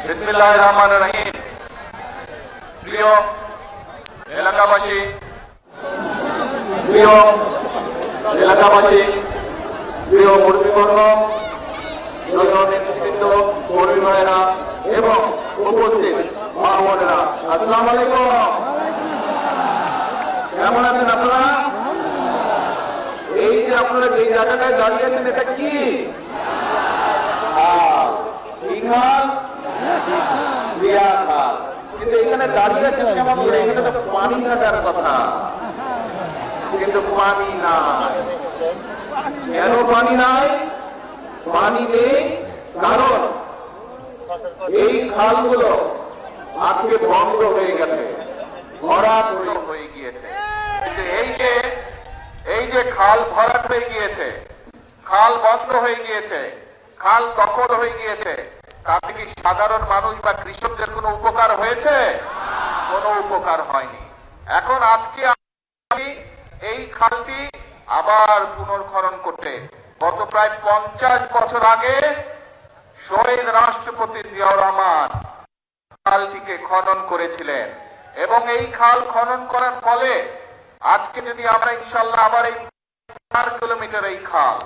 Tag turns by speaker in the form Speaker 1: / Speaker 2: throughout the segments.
Speaker 1: বিসমিল্লাহির রহমানির রহিম। প্রিয় এলাকাবাসী, প্রিয় মুরব্বীবর্গ, নেতৃবৃন্দ, কর্মী ভাইয়েরা এবং উপস্থিত মা বোনেরা, আসসালামু আলাইকুম। কেমন আছেন আপনারা? এই যে আপনারা যে জায়গাটায় দাঁড়িয়ে আছেন, এটা কি খাল? রিয়া খাল। কিন্তু এখানে দাঁড়িয়ে আছেন কেমন করে? এখানে তো পানি থাকার কথা, কিন্তু পানি নাই। কেন পানি নাই? পানি নেই কারণ এই খালগুলো আজকে বন্ধ হয়ে গেছে, ভরাট হয়ে গিয়েছে। এই যে খাল ভরাট হয়ে গিয়েছে, খাল বন্ধ হয়ে গিয়েছে, খাল দখল হয়ে গিয়েছে, তাতে কি সাধারণ মানুষ বা কৃষকদের কোনো উপকার হয়েছে? কোনো উপকার হয়নি। এখন আজকে এই খালটি আবার পুনর্খনন করতে গত প্রায় 50 বছর আগে শহীদ রাষ্ট্রপতি জিয়াউর রহমান খালটিকে খনন করেছিলেন এবং এই খাল খনন করার ফলে আজকে যদি আমরা ইনশাল্লাহ আবার এই 4 কিলোমিটার এই খাল,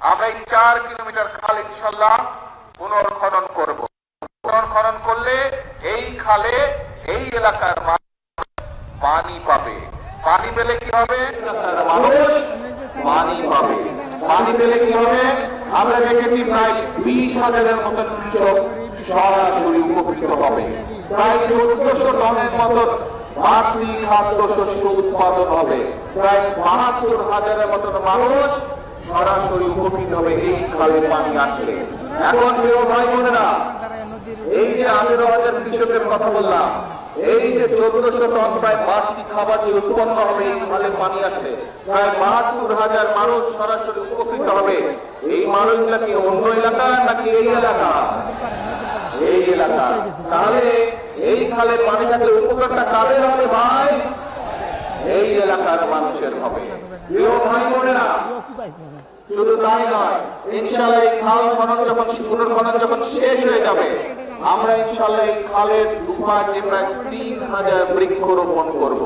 Speaker 1: আমরা এই 4 কিলোমিটার খাল ইনশাল্লাহ পুনর্খনন করব। পুনর্খনন করলে এই খালে এই এলাকার মানুষ পানি পাবে। পানি পেলে কি হবে? মানুষ পানি পাবে। পানি পেলে কি হবে? আমরা দেখেছি প্রায় 20,000-এর মতন কৃষক সরাসরি উপকৃত হবে। প্রায় 1400 টনের মতন বাড়তি খাদ্য শস্য উৎপাদন হবে। প্রায় 72,000-এর মতন মানুষ সরাসরি উপকৃত হবে এই খালে পানি আসলে। এখন প্রিয় ভাই বোনেরা, এই যে 18,000 কৃষকের কথা বললাম, এই যে 1400 টন প্রায় বাড়তি খাবার যে উৎপন্ন হবে এই খালে পানি আসলে, প্রায় 72,000 মানুষ সরাসরি উপকৃত হবে। এই মানুষগুলা কি অন্য এলাকা নাকি এই এলাকা? এই এলাকা। তাহলে এই খালে পানি থাকলে উপকারটা কাদের হবে ভাই? এই এলাকার মানুষের হবে। প্রিয় ভাই বোনেরা, শুধু তাই নয়, ইনশাআল্লাহ এই খাল পুনর্খনন যখন শেষ হয়ে যাবে, আমরা ইনশাআল্লাহ এই খালের দুপাশে প্রায় 3,000 বৃক্ষরোপণ করব।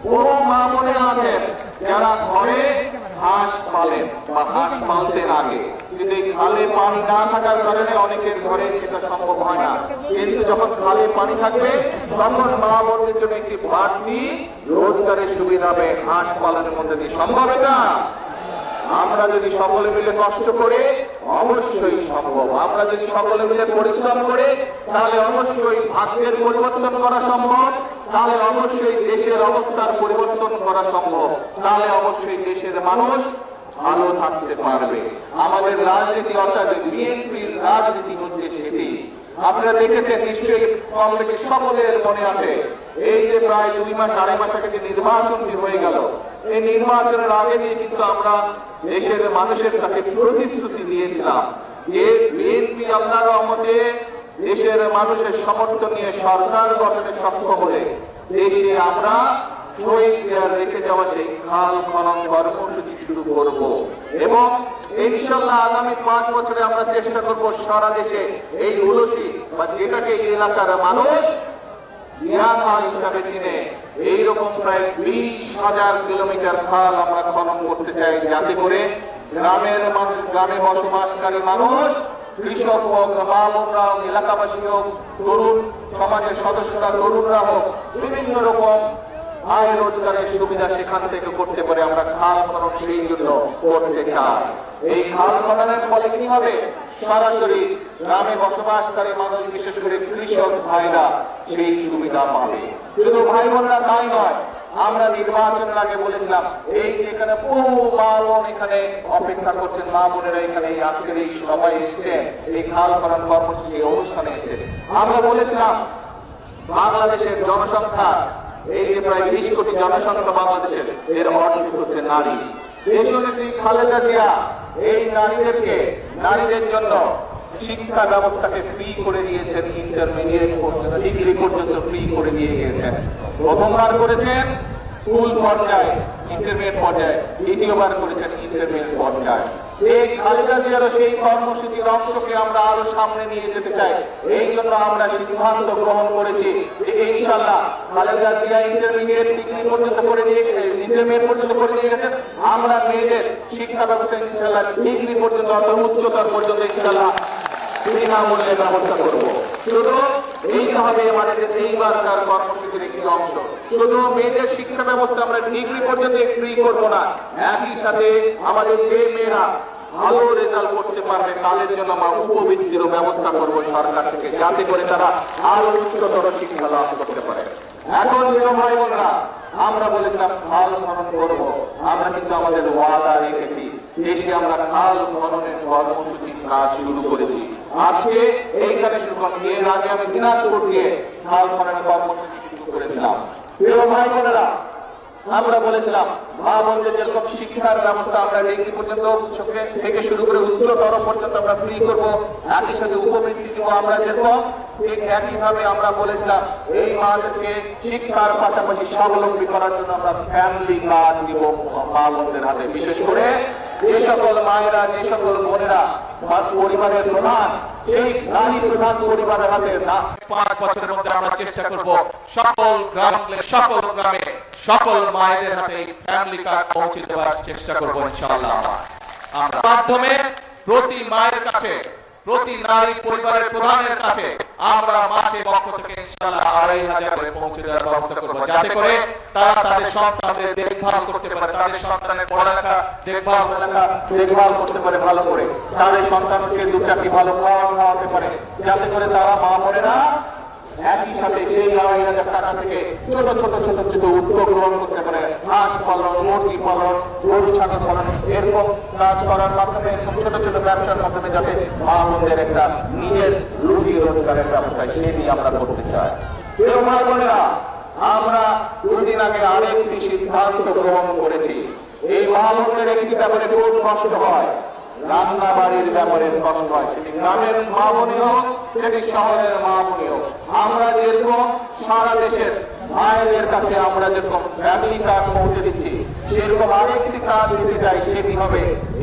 Speaker 1: বহু মা বোনেরা আছেন যারা ঘরে হাঁস পালেন বা হাঁস পালতেন আগে, কিন্তু এই খালে পানি না থাকার কারণে অনেকের ঘরে সেটা সম্ভব হয় না। কিন্তু যখন খালে পানি থাকবে তখন মা বোনদের জন্য একটি বাড়তি রোজগারের সুবিধা হবে হাঁস পালনের মধ্যে দিয়ে। সম্ভব এটা? আমরা যদি সকলে মিলে কষ্ট করে অবশ্যই সম্ভব। আমরা যদি সকলে মিলে পরিশ্রম করে তাহলে অবশ্যই ভাগ্যের পরিবর্তন করা সম্ভব, তাহলে অবশ্যই দেশের অবস্থার পরিবর্তন করা সম্ভব, তাহলে অবশ্যই দেশের মানুষ ভালো থাকতে পারবে। আমাদের রাজনীতি অর্থাৎ বিএনপির রাজনীতি হচ্ছে সেটি। আপনারা দেখেছেন নিশ্চয়ই, কম বেশি সকলের মনে আছে, এই যে প্রায় 2 মাস 2.5 মাস আগে যে নির্বাচনটি হয়ে গেল, এই নির্বাচনের আগে দিয়ে কিন্তু আমরা দেশের মানুষের কাছে প্রতিশ্রুতি দিয়েছিলাম যে বিএনপি আল্লাহর রহমতে দেশের মানুষের সমর্থন নিয়ে সরকার গঠনে সক্ষম হলে দেশে আমরা শহীদ জিয়ার রেখে যাওয়া সেই খাল খনন কর্মসূচি শুরু করব এবং ইনশাআল্লাহ আগামী 5 বছরে আমরা চেষ্টা করব সারা দেশে এই উলসি বা যেটাকে এই এলাকার মানুষ রিয়া খাল হিসাবে চিনে এইরকম প্রায় 20,000 কিলোমিটার খাল আমরা খনন করতে চাই, যাতে করে গ্রামের মানুষ, গ্রামে বসবাসকারী মানুষ, কৃষক হোক, মা বোনরা হোক, এলাকাবাসী হোক, তরুণ সমাজের সদস্যরা, তরুণরা হোক, বিভিন্ন রকম আয় রোজগারের সুবিধা সেখান থেকে করতে পারে। আমরা খাল খনন সেই জন্য করতে চাই। এই খাল খননের ফলে কি হবে? সরাসরি গ্রামে বসবাসকারী মানুষ, বিশেষ করে কৃষক ভাইরা সেই সুবিধা পাবে। শুধু ভাই বোনরা তাই নয়, আমরা নির্বাচনের আগে বলেছিলাম এই যে এখানে বহু মা বোন এখানে অপেক্ষা করছেন, মা বোনেরা এখানে আজকের এই সবাই এসছেন, এই খাল খনন কর্মসূচি অনুষ্ঠানে এসছেন। আমরা বলেছিলাম বাংলাদেশের জনসংখ্যা, এই যে প্রায় 20 কোটি জনসংখ্যা বাংলাদেশের, এর অর্ধেক হচ্ছে নারী। দেশনেত্রী খালেদা জিয়া এই নারীদের জন্য শিক্ষা ব্যবস্থাকে ফ্রি করে দিয়েছেন, ইন্টারমিডিয়েট পর্যন্ত, ডিগ্রি পর্যন্ত ফ্রি করে দিয়ে গিয়েছেন। প্রথমবার করেছেন স্কুল পর্যায়ে, ইন্টারমিডিয়েট পর্যায়ে, দ্বিতীয়বার করেছেন ইন্টারমিডিয়েট পর্যায়ে। এই খালেদা জিয়ার সেই কর্মসূচির অংশকে আমরা আরো সামনে নিয়ে যেতে চাই। এই জন্য আমরা সিদ্ধান্ত গ্রহণ করেছি যে ইনশাআল্লাহ খালেদা জিয়া ইন্টারমিডিয়েট ডিগ্রি পর্যন্ত করে নিয়ে ইন্টারমিডিয়েট পর্যন্ত করে নিয়ে গেছেন, আমরা মেয়েদের শিক্ষা ব্যবস্থা ইনশাআল্লাহ ডিগ্রি পর্যন্ত অর্থাৎ উচ্চতর পর্যন্ত ইনশাআল্লাহ বিনামূল্যে ব্যবস্থা করব। শুধু এইভাবে আমাদের এইবারকার কর্মসূচির একটি অংশ, শুধু মেয়েদের শিক্ষা ব্যবস্থা আমরা ডিগ্রি পর্যন্ত ফ্রি করবো না, একই সাথে আমাদের যে মেয়েরা ভালো রেজাল্ট করতে পারবে তাদের জন্য আমরা উপবৃত্তিরও ব্যবস্থা করব সরকার থেকে, যাতে করে তারা আরো উচ্চতর শিক্ষা লাভ করতে পারে। এখন প্রিয় ভাই বোনরা, আমরা বলেছিলাম খাল খনন করব, আমরা কিন্তু আমাদের ওয়াদা রেখেছি, দেশে আমরা খাল খননের কর্মসূচি কাজ শুরু করেছি। আজকে এইখানে শুরু করব, এর আগে আমি দিনাজপুর দিয়ে খাল খননের কর্মসূচি শুরু করেছিলাম। প্রিয় ভাই বোনেরা, আমরা বলেছিলাম মা বোনদের যেরকম শিক্ষার ব্যবস্থা আমরা ডিগ্রি পর্যন্ত থেকে শুরু করে উচ্চতর পর্যন্ত আমরা ফ্রি করবো, একই সাথে উপবৃত্তি দিব আমরা যেরকম, ঠিক একইভাবে আমরা বলেছিলাম এই মাদেরকে শিক্ষার পাশাপাশি স্বাবলম্বী করার জন্য আমরা ফ্যামিলি কার্ড দিব মা বোনদের হাতে। বিশেষ করে যে সকল মায়েরা, যে সকল বোনেরা পরিবারের প্রধান, সেই নারী প্রধান পরিবারের হাতে
Speaker 2: 5 বছরের মধ্যে আমরা চেষ্টা করব সকল গ্রামে সকল মায়েদের হাতে ফ্যামিলি কার্ড পৌঁছে দেওয়ার চেষ্টা করব ইনশাআল্লাহ। আমরা মাধ্যমে প্রতি মায়ের কাছে, প্রতি নারী পরিবারের প্রধানের কাছে আমরা মাসে পক্ষ থেকে ইনশাআল্লাহ 2500 করে পৌঁছে দেওয়ার ব্যবস্থা করব, যাতে করে তারা তাদের সন্তানদের দেখভাল করতে পারে, তাদের সন্তানের পড়ালেখা
Speaker 1: দেখভাল করতে পারে ভালো করে, তাদের সন্তানকে 2 চাকরি ভালো খাওয়াতে পারে, যাতে করে তারা মা বোনেরা একই সাথে সেই 2500 টাকা থেকে ছোট ছোট উদ্যোগ গ্রহণ করতে পারে। হাঁস পালন, মুরগি পালন, গরু ছাগল পালন, এরকম কাজ করার মাধ্যমে, এরকম ছোট ছোট ব্যবসার মাধ্যমে যাতে মা বোনদের একটা নিজের রুজি রোজগারের ব্যবস্থা সেই নিয়ে আমরা করতে চাই। প্রিয় মা বোনেরা, আমরা 2 দিন আগে আরেকটি সিদ্ধান্ত গ্রহণ করেছি। এই মা বোনদের একটি ব্যাপারে খুব কষ্ট হয়, রান্না বাড়ির ব্যাপারে কষ্ট হয়, সেটি গ্রামের মা বোনই হোক, সেটি শহরের মা বোনই হোক। আমরা যেরকম সারা দেশের মায়েদের কাছে আমরা যেরকম ফ্যামিলি কার্ড পৌঁছে দিচ্ছি, সেরকম আরেকটি কার্ড দিতে চাই, সেটি হবে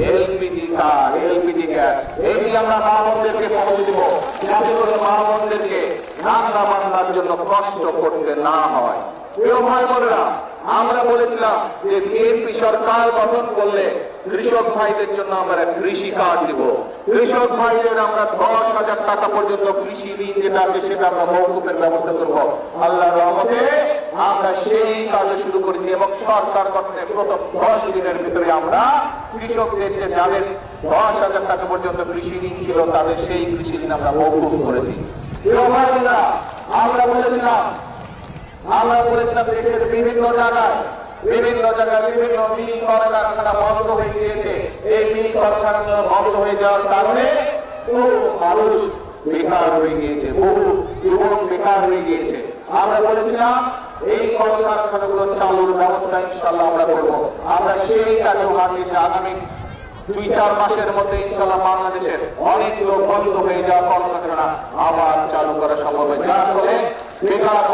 Speaker 1: এলপিজি কার্ড, এলপিজি গ্যাস। এটি আমরা মা বোনদেরকে পৌঁছে দিব, যাতে করে মা বোনদেরকে রান্না বান্নার জন্য কষ্ট করতে না হয়। প্রিয় ভাই বোনেরা, আমরা বলেছিলাম যে বিএনপি সরকার গঠন করলে কৃষক ভাইদের জন্য আমরা কৃষি কার্ড দিব। কৃষক ভাইদের আমরা 10,000 টাকা পর্যন্ত কৃষি ঋণ যেটা আছে সেটা আমরা মওকুফের ব্যবস্থা করব। আল্লাহর রহমতে আমরা সেই কাজ শুরু করেছি এবং সরকার গঠনের প্রথম 10 দিনের ভিতরে আমরা কৃষকদের যে যাদের 10,000 টাকা পর্যন্ত কৃষি ঋণ ছিল তাদের সেই কৃষি ঋণ আমরা মওকুফ করেছি। আমরা বলেছিলাম দেশের বিভিন্ন জায়গায় বিভিন্ন মিনি কলকারখানা বন্ধ হয়ে গিয়েছে। এই মিনি কলকারখানা বন্ধ হয়ে যাওয়ার কারণে বহু মানুষ বেকার হয়ে গিয়েছে, বহু যুবক বেকার হয়ে গিয়েছে। আমরা বলেছিলাম এই কলকারখানাগুলো চালুর ব্যবস্থা ইনশাআল্লাহ আমরা করব। আমরা সেই কাজেও হাত দিয়েছি। আগামী 2-4 মাসের মধ্যে ইনশাআল্লাহ বাংলাদেশের অনেকগুলো বন্ধ হয়ে যাওয়া কলকারখানা আবার চালু করা সম্ভব হবে, যার ফলে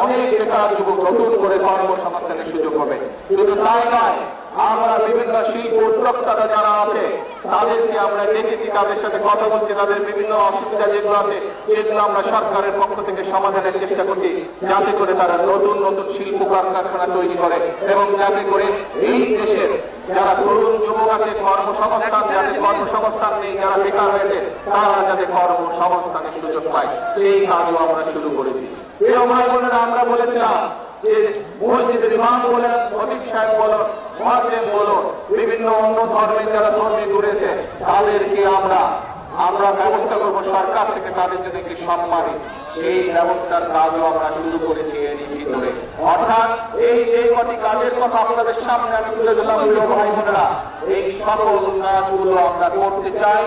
Speaker 1: অনেক বেকার যুবক নতুন করে কর্মসংস্থানের সুযোগ হবে। শুধু তাই নয়, আমরা বিভিন্ন শিল্প উদ্যোক্তারা যারা আছে তাদেরকে আমরা দেখেছি, তাদের সাথে কথা বলছি, তাদের বিভিন্ন অসুবিধা যেগুলো আছে সেগুলো আমরা সরকারের পক্ষ থেকে সমাধানের চেষ্টা করছি, যাতে করে তারা নতুন নতুন শিল্প কারখানা তৈরি করে এবং যাতে করে এই দেশের যারা তরুণ যুবক আছে কর্মসংস্থান, যাদের কর্মসংস্থান নেই, যারা বেকার হয়েছে তারা যাতে কর্মসংস্থানের সুযোগ পায়, সেই কাজও আমরা শুরু করেছি। প্রিয় ভাই বোনেরা, আমরা বলেছিলাম যে মসজিদের ইমাম বলেন, খতিব সাহেব বলুন, মুয়াজ্জিন বলুন, বিভিন্ন অন্য ধর্মের যারা ধর্মে ঘুরেছে তাদেরকে আমরা ব্যবস্থা করবো সরকার থেকে তাদের জন্য একটি সম্মানী, সেই ব্যবস্থার কাজও আমরা শুরু করেছি এরই ভিতরে। অর্থাৎ এই যে কটি কাজের কথা আপনাদের সামনে আমি তুলে দিলাম, ভাই বোনেরা, এই সকল কাজগুলো আমরা করতে চাই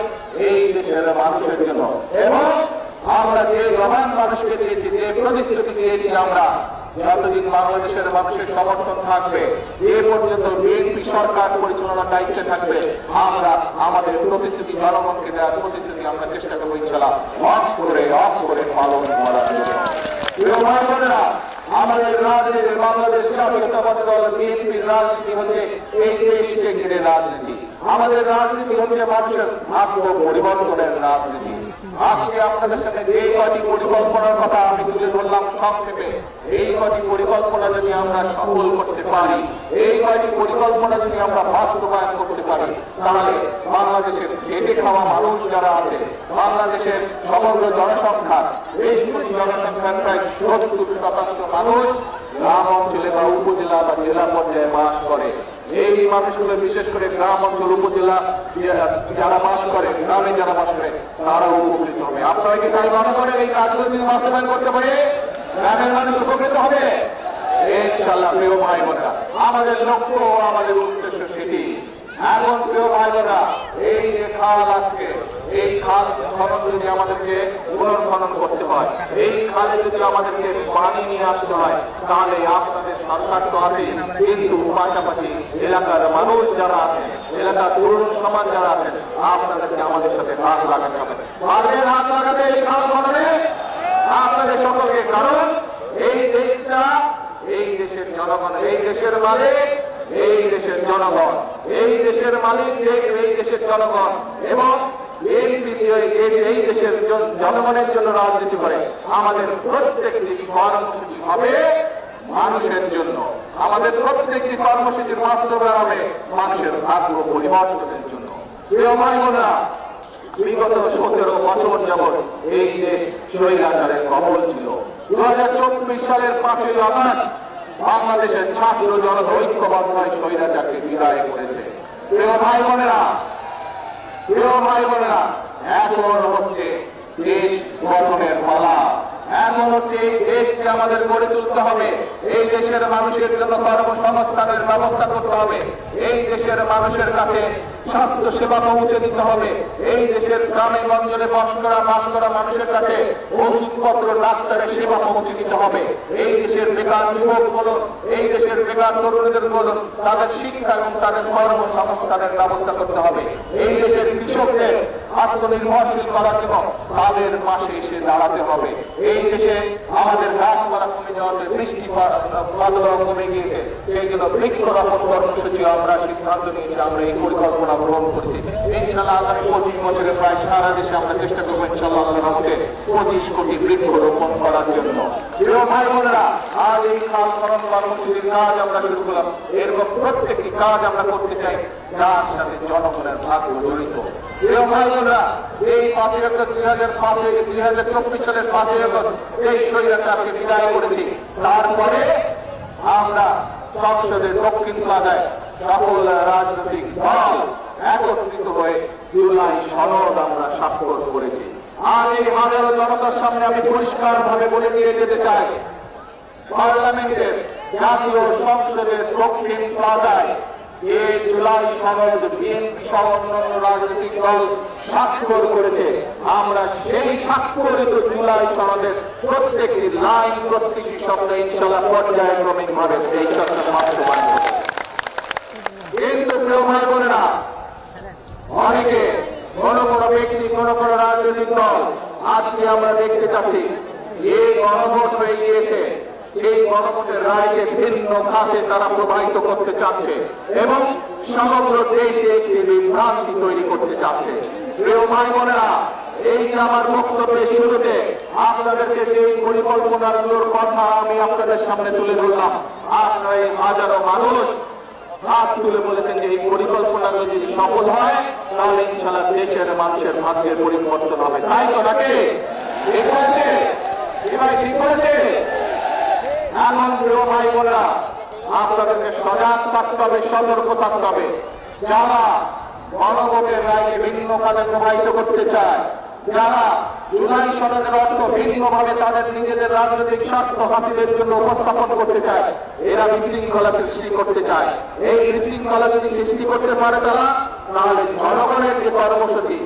Speaker 1: এই দেশের মানুষের জন্য। এবং আমরা যে প্রধান মানুষকে দিয়েছি, যে প্রতিশ্রুতি দিয়েছি, আমরা যতদিন বাংলাদেশের মানুষের সমর্থন থাকবে, যে পর্যন্ত বিএনপি সরকার পরিচালনার দায়িত্বে থাকবে, আমরা আমাদের প্রতিশ্রুতি জনগণকে দেওয়ার প্রতিশ্রুতি আমরা চেষ্টা করবো ইনশাআল্লাহ অফ করে পালন করার জন্য। আমাদের রাজনীতি, বাংলাদেশ জাতীয়তাবাদী দল বিএনপির রাজনীতি হচ্ছে এই দেশকে ঘিরে রাজনীতি। আমাদের রাজনীতি হচ্ছে মানুষের ভাগ্য পরিবর্তনের রাজনীতি। আজকে আপনাদের সাথে যে কয়টি পরিকল্পনার কথা আমি তুলে ধরলাম সংক্ষেপে, এই কয়টি পরিকল্পনা যদি আমরা সফল করতে পারি, এই কয়টি পরিকল্পনা যদি আমরা বাস্তবায়ন করতে পারি, তাহলে বাংলাদেশের খেটে খাওয়া মানুষ যারা আছে, বাংলাদেশের সমগ্র জনসংখ্যার 20 কোটি জনসংখ্যার প্রায় 70% মানুষ গ্রাম অঞ্চলে বা উপজেলা বা জেলা পর্যায়ে বাস করে। এই মানুষগুলো বিশেষ করে গ্রাম অঞ্চল উপজেলা যারা বাস করে, গ্রামে যারা বাস করে, তারা উপকৃত হবে। আপনারা কি তাই মনে করেন এই কাজগুলো যদি বাস্তবায়ন করতে পারে গ্রামের মানুষ উপকৃত হবে? ইনশাআল্লাহ। প্রিয় ভাই বোনেরা, আমাদের লক্ষ্য, আমাদের উদ্দেশ্য সেটি। এখন প্রিয় ভাই বোনেরা, এই যে খাল আজকে, এই খাল খনন যদি আমাদেরকে পুনর্খনন করতে হয়, এই খালে যদি আমাদেরকে পানি নিয়ে আসতে হয়, তাহলে আপনাদের সরকার তো আছে, কিন্তু পাশাপাশি এলাকার মানুষ যারা আছে, এলাকার তরুণ সমাজ যারা আছেন, আপনাদেরকে আমাদের সাথে হাত লাগাতে হবে। পারবেন হাত লাগাতে এই খাল খননে? আপনাদের সকলকে। কারণ এই দেশটা, এই দেশের জনগণ, এই দেশের মালিক, এই দেশের জনগণ, এই দেশের মালিক এই দেশের জনগণ, এবং এই দেশের জনগণের জন্য রাজনীতি করে। আমাদের প্রত্যেকটি কর্মসূচি হবে মানুষের জন্য, আমাদের প্রত্যেকটি কর্মসূচির বাস্তবায়ন হবে মানুষের ভাগ্য পরিবর্তনের জন্য। প্রিয় ভাই বোনেরা, বিগত 17 বছর যাবৎ এই দেশ স্বৈরাচারের কবল ছিল। 2024 সালের 5ই আগস্ট বাংলাদেশের ছাত্র জনতা ঐক্যবদ্ধ হয়ে স্বৈরাচারকে বিদায় করেছে। প্রিয় ভাই বোনেরা, প্রিয় ভাই বোনেরা, এখন হচ্ছে দেশ গঠনের পালা। এখন হচ্ছে এই দেশকে আমাদের গড়ে তুলতে হবে। এই দেশের মানুষের জন্য কর্মসংস্থানের ব্যবস্থা করতে হবে। এই দেশের মানুষের কাছে স্বাস্থ্য সেবা পৌঁছে দিতে হবে। এই দেশের গ্রামে গঞ্জে বাস করা মানুষের কাছে ওষুধপত্র, ডাক্তারের সেবা পৌঁছে দিতে হবে। এই দেশের বেকার যুবক বলুন, এই দেশের বেকার তরুণদের বলুন, তাদের শিক্ষা এবং তাদের কর্মসংস্থানের ব্যবস্থা করতে হবে। এই দেশের কৃষকদের আত্মনির্ভরশীল করার জন্য তাদের পাশে এসে দাঁড়াতে হবে। এই দেশে আমাদের গাছপালা কমে যাওয়াতে, বৃষ্টিপাত কমে গিয়েছে, সেই জন্য বৃক্ষরোপণ কর্মসূচি আমরা সিদ্ধান্ত নিয়েছি, আমরা এই পরিকল্পনা গ্রহণ করেছি। ইনশাআল্লাহ আগামী 25 বছরে প্রায় সারা দেশে আমরা চেষ্টা করবো ইনশাআল্লাহ আল্লাহর রহমতে 25 কোটি বৃক্ষরোপণ করার জন্য। প্রিয় ভাই বোনেরা, আজ এই খাল খনন কর্মসূচির কাজ আমরা শুরু করলাম। এরকম প্রত্যেকটি কাজ আমরা করতে চাই যার সাথে জনগণের ভাগ্য জড়িত। প্রিয় ভাই বোনেরা, এই 5ই আগস্ট 2024 সালের 5ই আগস্ট এই স্বৈরাচারকে বিদায় করেছি। তারপরে আমরা সংসদের দক্ষিণ প্লাজায় সকল রাজনৈতিক দল একত্রিত হয়ে জুলাই সনদ আমরা স্বাক্ষর করেছি। আর এই হাজারো জনতার সামনে আমি পরিষ্কার ভাবে বলে দিয়ে যেতে চাই, পার্লামেন্টের জাতীয় সংসদের দক্ষিণ প্লাজায় যে জুলাই সনদ বিএনপি সহ অন্যান্য রাজনৈতিক দল স্বাক্ষর করেছে, আমরা সেই স্বাক্ষরিত জুলাই সনদের প্রত্যেকটি লাইন, প্রত্যেকটি শব্দ ইনশাআল্লাহ পর্যায়ক্রমিক ভাবে এই চর্চা বাস্তবায়ন হবে। কিন্তু প্রিয় ভাই বোনেরা, অনেকে, কোন কোন ব্যক্তি, কোন কোন রাজনৈতিক দল আজকে আমরা দেখতে চাচ্ছি যে গণভোট হয়ে গিয়েছে, সেই গণভোটের রায়কে ভিন্ন খাতে তারা প্রবাহিত করতে চাচ্ছে এবং সমগ্র দেশে একটি বিভ্রান্তি তৈরি করতে চাচ্ছে। প্রিয় ভাই বোনেরা, এই যে আমার বক্তব্যের শুরুতে আপনাদেরকে যে পরিকল্পনাগুলোর কথা আমি আপনাদের সামনে তুলে ধরলাম, আপনারা এই হাজারো মানুষ হাত তুলে বলেছেন যে এই পরিকল্পনাগুলো যদি সফল হয় তাহলে ইনশাআল্লাহ দেশের মানুষের ভাগ্যের পরিবর্তন হবে। তাই তো নাকি? ঠিক বলেছে? এবার ঠিক বলেছে? এখন প্রিয় ভাই বোনেরা, আপনাদেরকে সজাগ থাকতে হবে, সতর্ক থাকতে হবে। যারা গণভোটের রায়কে ভিন্ন কাজে প্রবাহিত করতে চায়, যারা জুলাই সনদের অর্থ ভিন্নভাবে তাদের নিজেদের রাজনৈতিক স্বার্থ হাসিলের জন্য উপস্থাপন করতে চায়, এরা বিশৃঙ্খলা সৃষ্টি করতে চায়। এই বিশৃঙ্খলা যদি সৃষ্টি করতে পারে তারা, তাহলে জনগণের যে কর্মসূচি,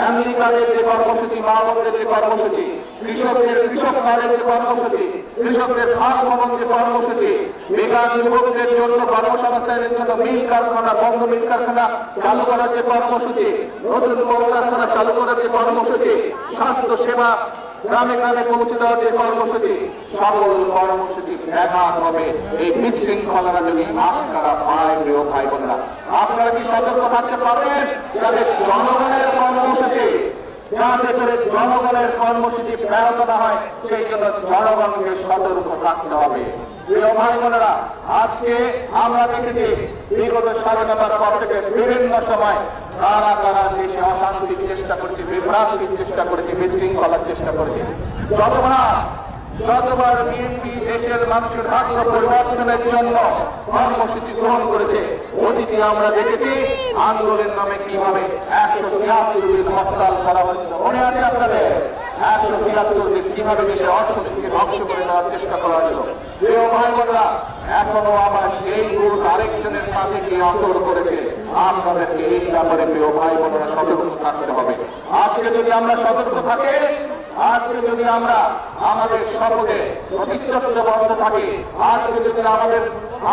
Speaker 1: আমেরিকাদের যে কর্মসূচি, মাহমুদের যে কর্মসূচি, কৃষক কার্ডের যে কর্মসূচি, কৃষকদের খাল খনন যে কর্মসূচি, বেকার যুবকদের জন্য কর্মসংস্থানের জন্য মিল কারখানা, বন্ধ মিল কারখানা চালু করার যে কর্মসূচি, নতুন কলকারখানা চালু করার যে কর্মসূচি, স্বাস্থ্য সেবা গ্রামে গ্রামে পৌঁছে দেওয়ার যে কর্মসূচি, সকল কর্মসূচি ব্যাঘাত হবে এই বিশৃঙ্খলারা যদি আশঙ্কা পায়। প্রিয় ভাই বোনেরা, আপনারা কি সতর্ক থাকতে পারবেন যাদের জনগণের কর্মসূচি, যাতে করে জনগণের কর্মসূচি ব্যাহত না হয়, সেই জন্য জনগণকে সতর্ক থাকতে হবে। প্রিয় ভাই বোনেরা, আজকে আমরা দেখেছি বিগত স্বাধীনতার পর থেকে বিভিন্ন সময় কারা কারা দেশে অশান্তির চেষ্টা করছে, বিভ্রান্তির চেষ্টা করেছে, বিশৃঙ্খলার চেষ্টা করেছে। যতবার বিএনপি দেশের মানুষের ভাগ্য পরিবর্তনের জন্য কর্মসূচি গ্রহণ করেছে, অতীতে আমরা দেখেছি আন্দোলনের নামে কিভাবে 173 দিন হরতাল করা হয়েছিল। মনে আছে আপনাদের? 173 দিন কিভাবে দেশের অর্থনীতিকে ধ্বংস করে দেওয়ার চেষ্টা করা হয়েছিল। প্রিয় ভাই বোনেরা, এখনো আবার সেই গ্রুপ আরেকজনের সাথে গিয়ে আসর করেছে। আপনাদেরকে এই ব্যাপারে প্রিয় ভাই বোনেরা সতর্ক থাকতে হবে। আজকে যদি আমরা সতর্ক থাকি, আজকে যদি আমরা আমাদের শপথে প্রতিশ্রুতিবদ্ধ থাকি, আজকে যদি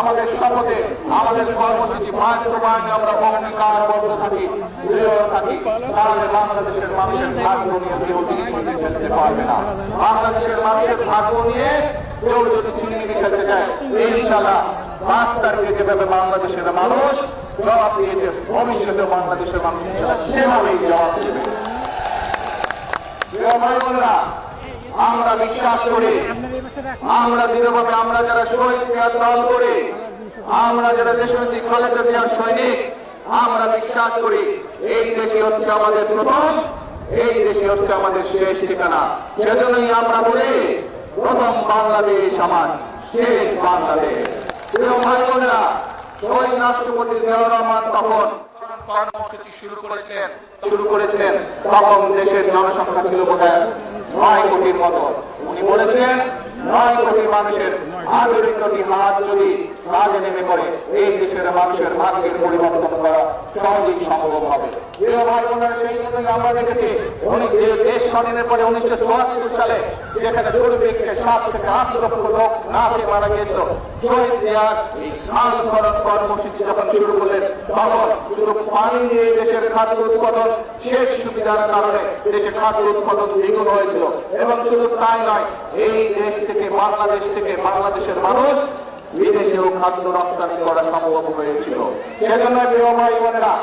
Speaker 1: আমাদের শপথে আমাদের কর্মসূচি বাস্তবায়নে আমরা অঙ্গীকারবদ্ধ থাকি, দৃঢ় থাকি, তাহলে বাংলাদেশের মানুষের ভাগ্য নিয়ে কেউ চিনিয়ে ফেলতে পারবে না। বাংলাদেশের মানুষের ভাগ্য নিয়ে কেউ যদি চিনিয়ে খেলতে চায়, ইনশাআল্লাহ 5 তারিখে যেভাবে বাংলাদেশের মানুষ জবাব দিয়েছে, ভবিষ্যতে বাংলাদেশের মানুষ সেভাবেই জবাব দেবে। ভাই বোনেরা, আমরা বিশ্বাস করি, আমরা দৃঢ়ভাবে, আমরা যারা শহীদ জিয়ার দল করি, আমরা যারা দেশনেত্রী খালেদা জিয়ার সৈনিক, আমরা বিশ্বাস করি এই দেশে হচ্ছে আমাদের প্রথম, এই দেশে হচ্ছে আমাদের শেষ ঠিকানা। সেজন্যই আমরা বলি প্রথম বাংলাদেশ আমার, শেষ বাংলাদেশ। প্রিয় ভাই বোনেরা, শহীদ রাষ্ট্রপতি জিয়াউর রহমান তখন কর্মসূচি শুরু করেছিলেন, তখন দেশের জনসংখ্যা ছিল বোধহয় 9 কোটির মতো। উনি বলেছেন 9 কোটি মানুষের 18 কোটি হাত যদি কাজে নেমে পড়ে, এই দেশের মানুষের ভাগ্যের পরিবর্তন করা সহজেই সম্ভব হবে। প্রিয় ভাই বোনেরা, সেই জন্যই আমরা দেখেছি উনি যে দেশ স্বাধীনের পরে 1974 সালে যেখানে দুর্ভিক্ষে 7 থেকে 8 লক্ষ লোক না খেয়ে মারা গিয়েছিল, শহীদ জিয়ার এই খাল খনন কর্মসূচি যখন শুরু করলেন, তখন শুধু পানি নিয়ে দেশের খাদ্য উৎপাদন শেষ সুবিধার কারণে দেশে খাদ্য উৎপাদন দ্বিগুণ হয়েছিল। এবং শুধু তাই নয়, এই দেশ থেকে বাংলাদেশের মানুষ বিদেশেও খাদ্য রপ্তানি করা সম্ভব হয়েছিল। সেজন্য প্রিয় ভাই বোনেরা,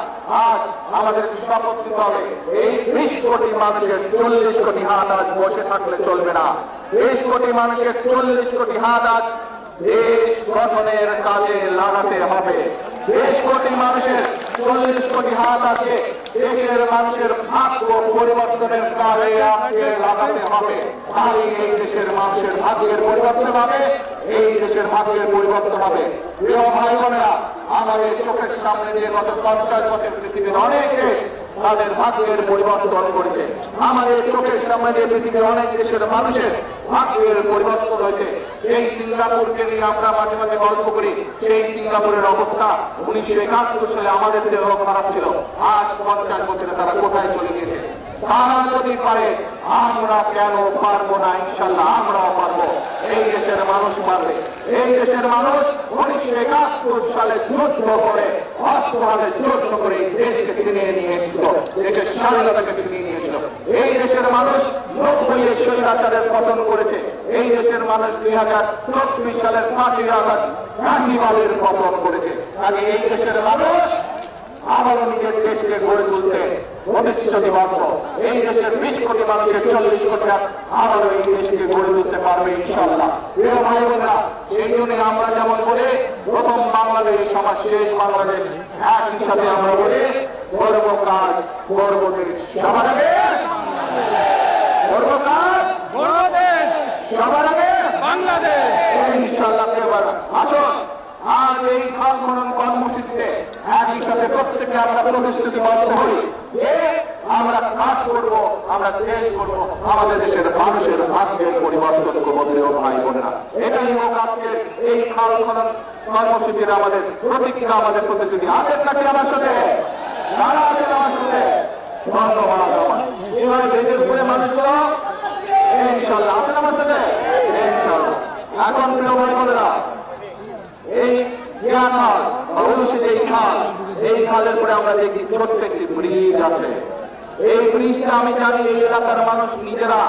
Speaker 1: আজ আমাদের শপথ নিতে হবে, এই 20 কোটি মানুষের 40 কোটি হাত আজ বসে থাকলে চলবে না। 20 কোটি মানুষের 40 কোটি হাত আজ দেশ গঠনের কাজে লাগাতে হবে। 20 কোটি মানুষের 40 কোটি হাত আছে দেশের মানুষের ভাগ্য পরিবর্তনের কাজে আজকে লাগাতে হবে। তাহলে এই দেশের মানুষের ভাগ্যের পরিবর্তন হবে, এই দেশের ভাগ্যের পরিবর্তন হবে। প্রিয় ভাই বোনেরা, আমাদের চোখের সামনে দিয়ে গত 50 বছর পৃথিবীর অনেক দেশ তাদের ভাগ্যের পরিবর্তন করেছে। আমাদের চোখের সামনে দিয়ে পৃথিবীর অনেক দেশের মানুষের ভাগ্যের পরিবর্তন হয়েছে। এই সিঙ্গাপুরকে নিয়ে আমরা মাঝে মাঝে গল্প করি, সেই সিঙ্গাপুরের অবস্থা 1971 সালে আমাদের চেয়েও খারাপ ছিল। আজ 50 বছরে তারা কোথায় চলে গিয়েছে? তারা যদি পারে, আমরা কেন পারবো না? ইনশাল্লাহ আমরাও পারবো। এই দেশের মানুষ পারবে। এই দেশের মানুষ 1971 সালে যুদ্ধ করে, অস্ত্রভাবে যুদ্ধ করে এই দেশকে ছিনিয়ে নিয়ে এসেছিল, দেশের স্বাধীনতাকে ছিনিয়ে নিয়েছিল। এই দেশের মানুষ 90 স্বৈরাচারের পতন করেছে। এই দেশের মানুষ 2024 সালের 5ই আগস্ট ফ্যাসিবাদের পতন করেছে। আগে এই দেশের মানুষ আবারও নিজের দেশকে গড়ে তুলতে প্রতিশ্রুতিবদ্ধ। এই দেশের 20 কোটি মানুষের 40 কোটি আবারও এই দেশকে গড়ে তুলতে পারবে ইনশাআল্লাহ। প্রিয় ভাই বোনেরা, সেই জন্য আমরা যেমন বলি প্রথম বাংলাদেশ আমার শেষ বাংলাদেশ, একই সাথে আমরা বলি গর্ব কাজ গর্ব দেশ। সবার আগে গর্ব কাজ গর্ব দেশ, সবার আগে বাংলাদেশ ইনশাআল্লাহ। এবার আসুন আজ এই খাল খনন কর্মসূচিতে একই সাথে প্রত্যেকে আমরা প্রতিশ্রুতিবদ্ধ হই যে আমরা কাজ করব, আমরা তৈরি করব, আমাদের দেশের মানুষের ভাগ্যের পরিবর্তন করবো। প্রিয় ভাই বোনেরা, এটাই হোক আজকে এই খাল খনন কর্মসূচির আমাদের প্রতিজ্ঞা, আমাদের প্রতিশ্রুতি। আছেন নাকি আমার সাথে? যারা আছেন আমার সাথে ধন্যবাদ। এবার দেশের উপরে মানুষগুলো ইনশাআল্লাহ আছেন আমার সাথে ইনশাআল্লাহ। এখন প্রিয় ভাই বোনেরা, এই খাল এই খালের পরে আমরা দেখি ছোট্ট একটি ব্রিজ আছে। এই ব্রিজটা আমি জানি এই এলাকার মানুষ নিজেরা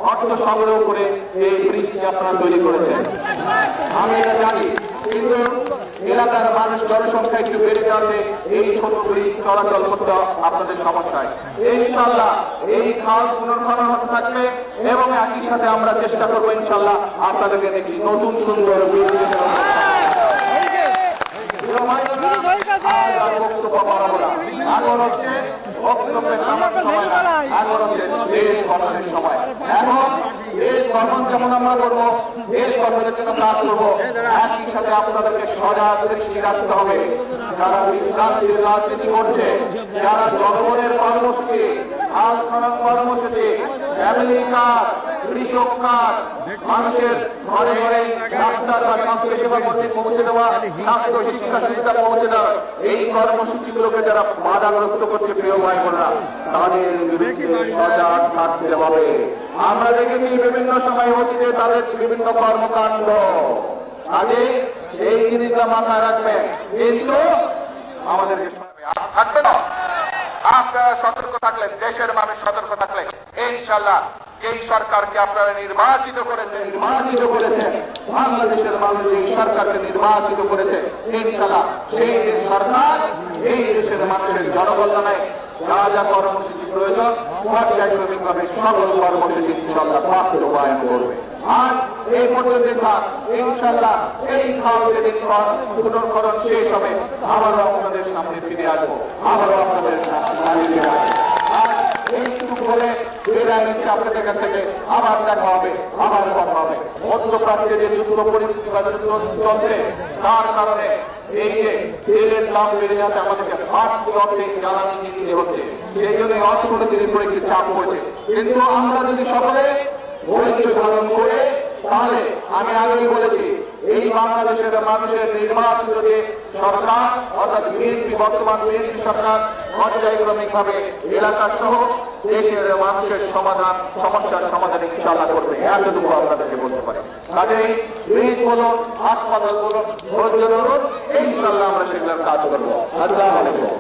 Speaker 1: অর্থ সংগ্রহ করে এই ব্রিজটি আপনারা তৈরি করেছেন। আমি এটা জানি, কিন্তু এলাকার মানুষ জনসংখ্যা একটু বেড়ে যাবে, এই ছোট ব্রিজ চলাচল করতে আপনাদের সমস্যায়। ইনশাল্লাহ এই খাল পুনর্খনন হতে থাকবে এবং একই সাথে আমরা চেষ্টা করবো ইনশাল্লাহ আপনাদেরকে একটি নতুন সুন্দর ব্রিজ বক্তব্য বাড়াবো না। এখন হচ্ছে বক্তব্যের নামার সময় না, এখন হচ্ছে দেশ গঠনের সময়। এখন দেশ গঠন যেমন আমরা করবো, দেশ গঠনের জন্য কাজ করবো, একই সাথে আপনাদেরকে সজাগ দৃষ্টি রাখতে হবে। যারা বিভ্রান্তির রাজনীতি করছে, যারা জনগণের কর্মসূচি, হাল খনন কর্মসূচি, ফ্যামিলি কার্ড, কৃষক কার্ড, মানুষের ঘরে ঘরে ডাক্তার বা স্বাস্থ্য সেবা কর্মী পৌঁছে দেওয়া, স্বাস্থ্য শিক্ষা সুবিধা পৌঁছে দেওয়া, এই কর্মসূচিগুলোকে যারা বাধাগ্রস্ত করছে প্রিয় ভাই বোনেরা, তাদের বিরুদ্ধে সজাগ থাকতে হবে। আমরা দেখেছি বিভিন্ন সময় অতীতে তাদের বিভিন্ন কর্মকাণ্ড, আগে সেই জিনিসটা মাথায় রাখবেন, কিন্তু আমাদেরকে থাকবে না। আপনারা সতর্ক থাকলেন, দেশের মানুষ সতর্ক থাকলে ইনশাল্লাহ যেই সরকারকে আপনারা নির্বাচিত করেছেন, বাংলাদেশের মানুষ যেই সরকারকে নির্বাচিত করেছে, ইনশাল্লাহ সেই সরকার এই দেশের মানুষের জনকল্যাণে যা যা কর্মসূচি প্রয়োজন পর্যায়ক্রমিকভাবে সকল কর্মসূচি ইনশাল্লাহ বাস্তবায়ন করবে। আজ এই পর্যন্ত ইনশাল্লাহ এই খাল যেদিন পুনর্খনন শেষ হবে, আবারও আপনাদের সামনে ফিরে আসবো, আবারও আপনাদের সামনে ফিরে আসবো। আজ এইটুকু বলে বিদায় নিচ্ছে আপনাদের কাছ থেকে। আবার দেখা হবে, আবার কথা হবে। মধ্যপ্রাচ্যে যে যুদ্ধ পরিস্থিতি বা যুদ্ধ চলছে, তার কারণে এই যে তেলের দাম বেড়ে যাচ্ছে, আমাদেরকে বাড়তি অর্থে জ্বালানি কিনতে হচ্ছে, সেই জন্য অর্থনীতির উপরে একটি চাপ পড়েছে। কিন্তু আমরা যদি সকলে ধৈর্য ধারণ করে, তাহলে আমি আগেই বলেছি এই বাংলাদেশের মানুষের নির্বাচিত যে সরকার অর্থাৎ বিএনপি, বর্তমান বিএনপি সরকার পর্যায়ক্রমিক ভাবে এলাকা সহ দেশের মানুষের সমস্যার সমাধান ইনশাআল্লাহ করবে, এতটুকু আপনাদেরকে বলতে পারি। কাজেই ব্রিজ বলুন, হাসপাতাল বলুন, ধৈর্য ধরুন, ইনশাআল্লাহ আমরা সেগুলোর কাজ করবো। আসসালামু আলাইকুম।